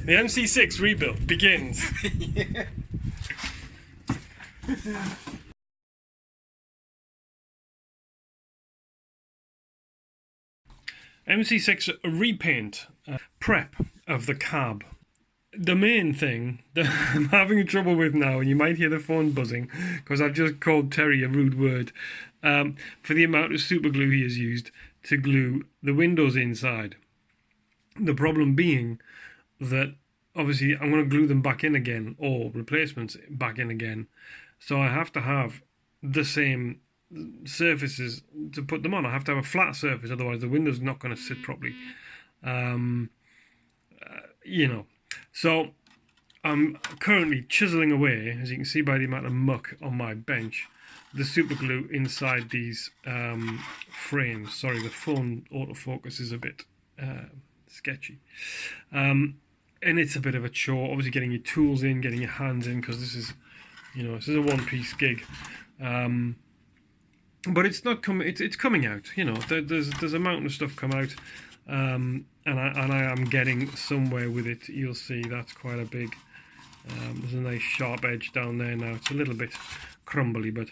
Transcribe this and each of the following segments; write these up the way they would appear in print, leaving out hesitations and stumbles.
The MC6 rebuild begins. Yeah. MC6 repaint prep of the cab. The main thing that I'm having trouble with now, and you might hear the phone buzzing because I've just called Terry a rude word, for the amount of super glue he has used to glue the windows inside. The problem being that obviously I'm going to glue them back in again, or replacements back in again, so I have to have the same surfaces to put them on. I have to have a flat surface, otherwise the window's not going to sit properly. You know, so I'm currently chiseling away, as you can see by the amount of muck on my bench, the super glue inside these frames. Sorry, the phone autofocus is a bit sketchy, and it's a bit of a chore, obviously, getting your tools in, getting your hands in, because this is, you know, this is a one-piece gig. But it's not coming. It's coming out. You know, there's a mountain of stuff come out, and I am getting somewhere with it. You'll see that's quite a big. There's a nice sharp edge down there now. It's a little bit crumbly, but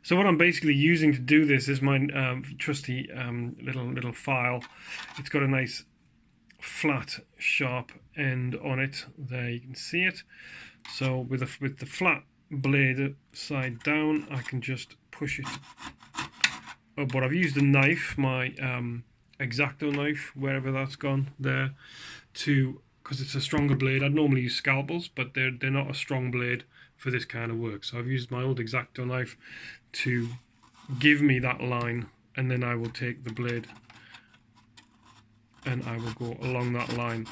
so what I'm basically using to do this is my trusty little file. It's got a nice flat, sharp end on it. There you can see it. So with the flat blade side down, I can just push it up. But I've used a knife, my X-Acto knife, wherever that's gone there, because it's a stronger blade. I'd normally use scalpels, but they're not a strong blade for this kind of work. So I've used my old X-Acto knife to give me that line, and then I will take the blade and I will go along that line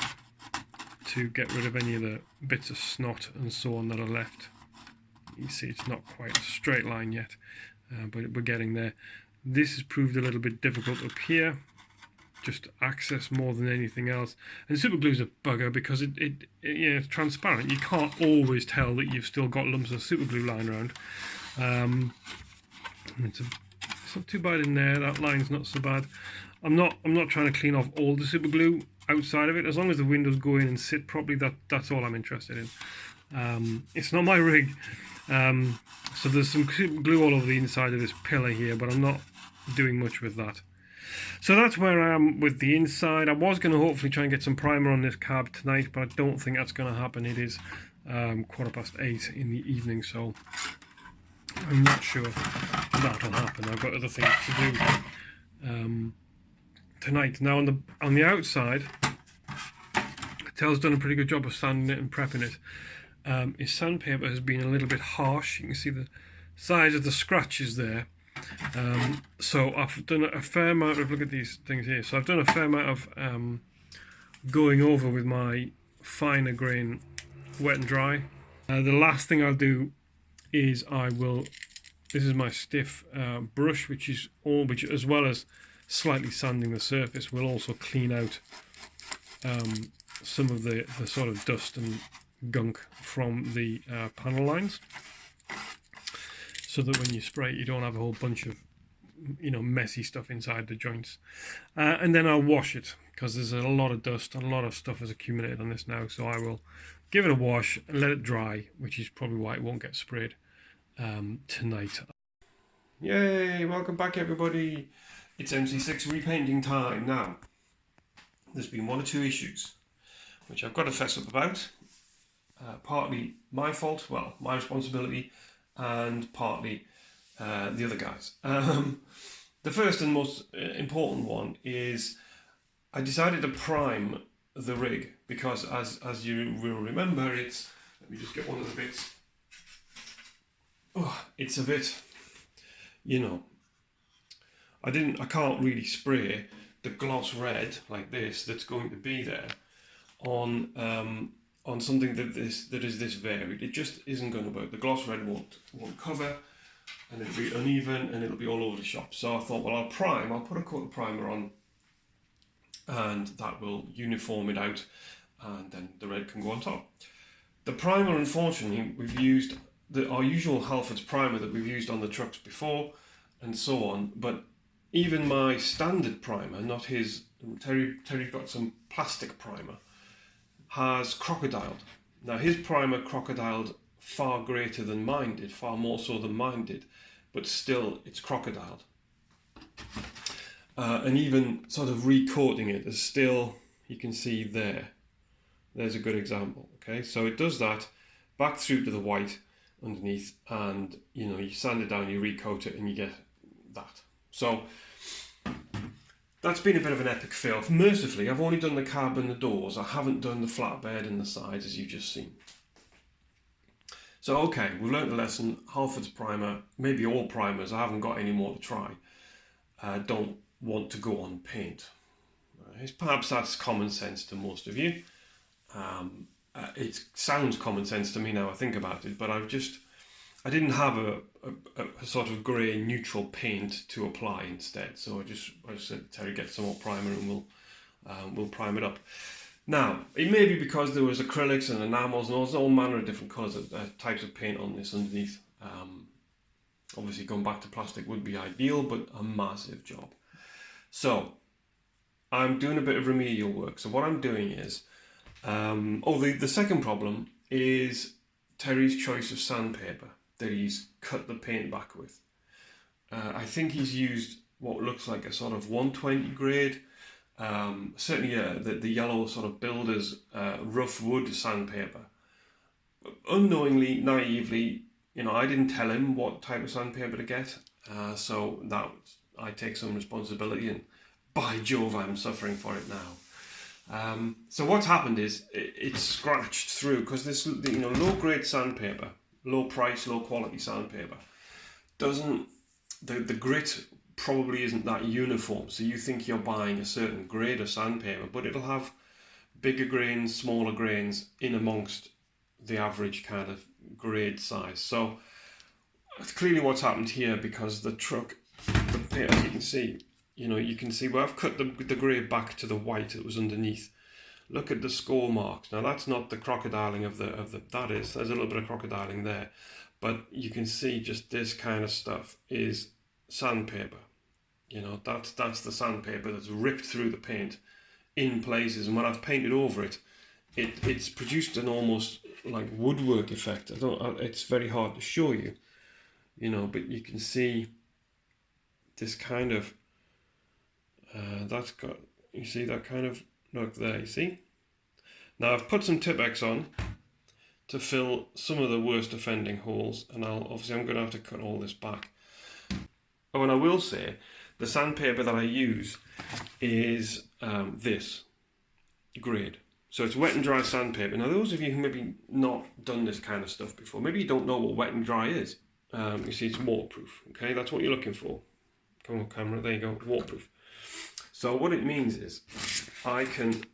to get rid of any of the bits of snot and so on that are left. You see it's not quite a straight line yet, but we're getting there. This has proved a little bit difficult up here, just access more than anything else. And super glue's a bugger because it's transparent. You can't always tell that you've still got lumps of super glue lying around. It's not too bad in there. That line's not so bad. I'm not trying to clean off all the super glue outside of it. As long as the windows go in and sit properly, that's all I'm interested in. It's not my rig. So there's some glue all over the inside of this pillar here, but I'm not doing much with that. So that's where I am with the inside. I was going to hopefully try and get some primer on this cab tonight, but I don't think that's going to happen. It is 8:15 in the evening, so I'm not sure that'll happen. I've got other things to do tonight. Now on the outside, Tel's done a pretty good job of sanding it and prepping it. His sandpaper has been a little bit harsh. You can see the size of the scratches there. So I've done a fair amount of, look at these things here. So I've done a fair amount of going over with my finer grain wet and dry. The last thing I'll do is this is my stiff brush, which as well as slightly sanding the surface, will also clean out some of the sort of dust and gunk from the panel lines, so that when you spray it, you don't have a whole bunch of, you know, messy stuff inside the joints. And then I'll wash it, because there's a lot of dust and a lot of stuff has accumulated on this now. So I will give it a wash and let it dry, which is probably why it won't get sprayed tonight. Yay! Welcome back, everybody. It's MC6 repainting time. Now, there's been one or two issues which I've got to fess up about. Partly my fault, well, my responsibility, and partly the other guys. The first and most important one is I decided to prime the rig because, as you will remember, it's, let me just get one of the bits. Oh, it's a bit, you know, I can't really spray the gloss red like this that's going to be there on something that is this varied. It just isn't going to work. The gloss red won't cover, and it'll be uneven and it'll be all over the shop. So I thought, well, I'll put a coat of primer on, and that will uniform it out, and then the red can go on top. The primer, unfortunately, we've used our usual Halfords primer that we've used on the trucks before and so on, but even my standard primer, not his, Terry's got some plastic primer. has crocodiled. Now his primer crocodiled far greater than mine did, far more so than mine did, but still it's crocodiled. And even sort of recoating it, there's still, you can see there's a good example. Okay, so it does that back through to the white underneath, and you know, you sand it down, you recoat it, and you get that. So that's been a bit of an epic fail. Mercifully, I've only done the cab and the doors. I haven't done the flatbed and the sides, as you've just seen. So okay, we've learned a lesson. Halford's primer, maybe all primers, I haven't got any more to try, don't want to go on paint. Perhaps that's common sense to most of you. It sounds common sense to me now I think about it, but I didn't have a sort of grey neutral paint to apply instead, so I just said, Terry, get some more primer and we'll prime it up. Now it may be because there was acrylics and enamels and all manner of different colours, types of paint on this underneath. Obviously going back to plastic would be ideal, but a massive job. So I'm doing a bit of remedial work. So what I'm doing is, the second problem is Terry's choice of sandpaper that he's cut the paint back with. I think he's used what looks like a sort of 120 grade, certainly the yellow sort of builder's rough wood sandpaper. Unknowingly, naively, you know, I didn't tell him what type of sandpaper to get, so that I take some responsibility, and by Jove, I'm suffering for it now. So what's happened is it's scratched through, because this, you know, low grade sandpaper, low price, low quality sandpaper, doesn't, the grit probably isn't that uniform. So you think you're buying a certain grade of sandpaper, but it'll have bigger grains, smaller grains in amongst the average kind of grade size. So that's clearly what's happened here, because the truck, the paint, as you can see, you know, you can see where I've cut the grey back to the white that was underneath. Look at the score marks. Now that's not the crocodiling of the there's a little bit of crocodiling there, but you can see just this kind of stuff is sandpaper. You know, that's the sandpaper that's ripped through the paint in places, and when I've painted over it, it's produced an almost like woodwork effect. It's very hard to show you, you know, but you can see this kind of that's got, you see that kind of look there, you see. Now I've put some Tipp-Ex on to fill some of the worst offending holes, and I'm going to have to cut all this back. Oh, and I will say the sandpaper that I use is this grade. So it's wet and dry sandpaper. Now those of you who maybe not done this kind of stuff before, maybe you don't know what wet and dry is. You see, it's waterproof. Okay, that's what you're looking for. Come on, camera, there you go, waterproof. So what it means is I can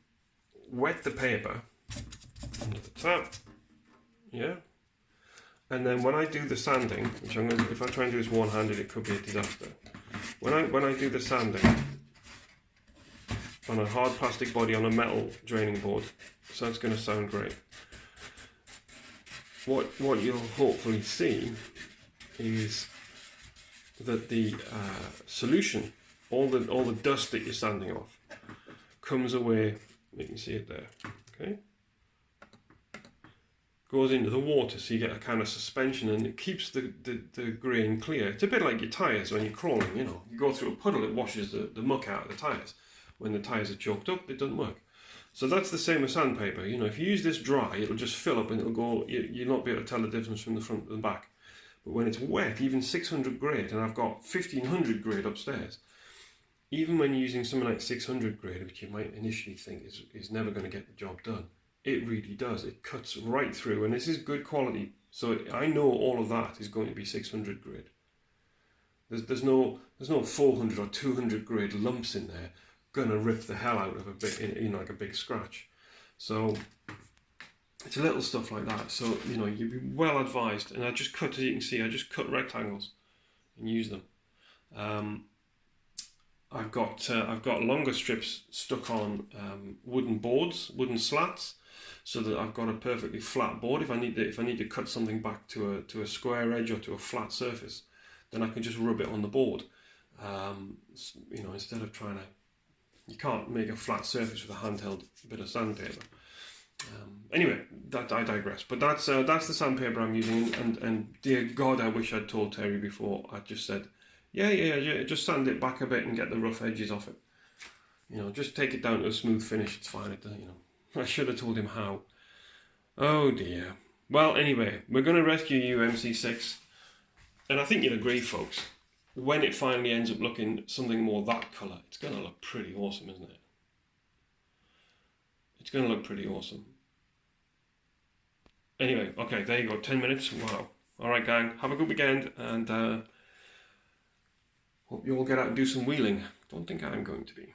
wet the paper under the tap, yeah, and then when I do the sanding, which I'm going to, if I try and do this one-handed, it could be a disaster. When I do the sanding on a hard plastic body on a metal draining board, so that's going to sound great. What you'll hopefully see is that the solution, all the dust that you're sanding off, comes away. You can see it there. Okay, goes into the water, so you get a kind of suspension, and it keeps the grain clear. It's a bit like your tyres when you're crawling. You know, you go through a puddle, it washes the muck out of the tyres. When the tyres are choked up, it doesn't work. So that's the same with sandpaper. You know, if you use this dry, it'll just fill up and it'll go. You'll not be able to tell the difference from the front and the back. But when it's wet, even 600 grade, and I've got 1500 grade upstairs, even when using something like 600 grade, which you might initially think is never going to get the job done, it really does. It cuts right through, and this is good quality. So I know all of that is going to be 600 grade. There's no 400 or 200 grade lumps in there going to rip the hell out of a bit, you know, like a big scratch. So it's little stuff like that. So, you know, you'd be well advised. And I just cut, as you can see, I just cut rectangles and use them. I've got longer strips stuck on wooden boards, wooden slats, so that I've got a perfectly flat board. If I need to cut something back to a square edge or to a flat surface, then I can just rub it on the board. You know, instead of trying to, you can't make a flat surface with a handheld bit of sandpaper. Anyway, that I digress. But that's the sandpaper I'm using, and dear God, I wish I'd told Terry before. I just said, yeah, just sand it back a bit and get the rough edges off it. You know, just take it down to a smooth finish. It's fine. You know, I should have told him how. Oh dear. Well, anyway, we're going to rescue you, MC6, and I think you'll agree, folks. When it finally ends up looking something more that colour, it's going to look pretty awesome, isn't it? It's going to look pretty awesome. Anyway, okay, there you go, 10 minutes, wow. Alright gang, have a good weekend, and hope you all get out and do some wheeling. Don't think I'm going to be.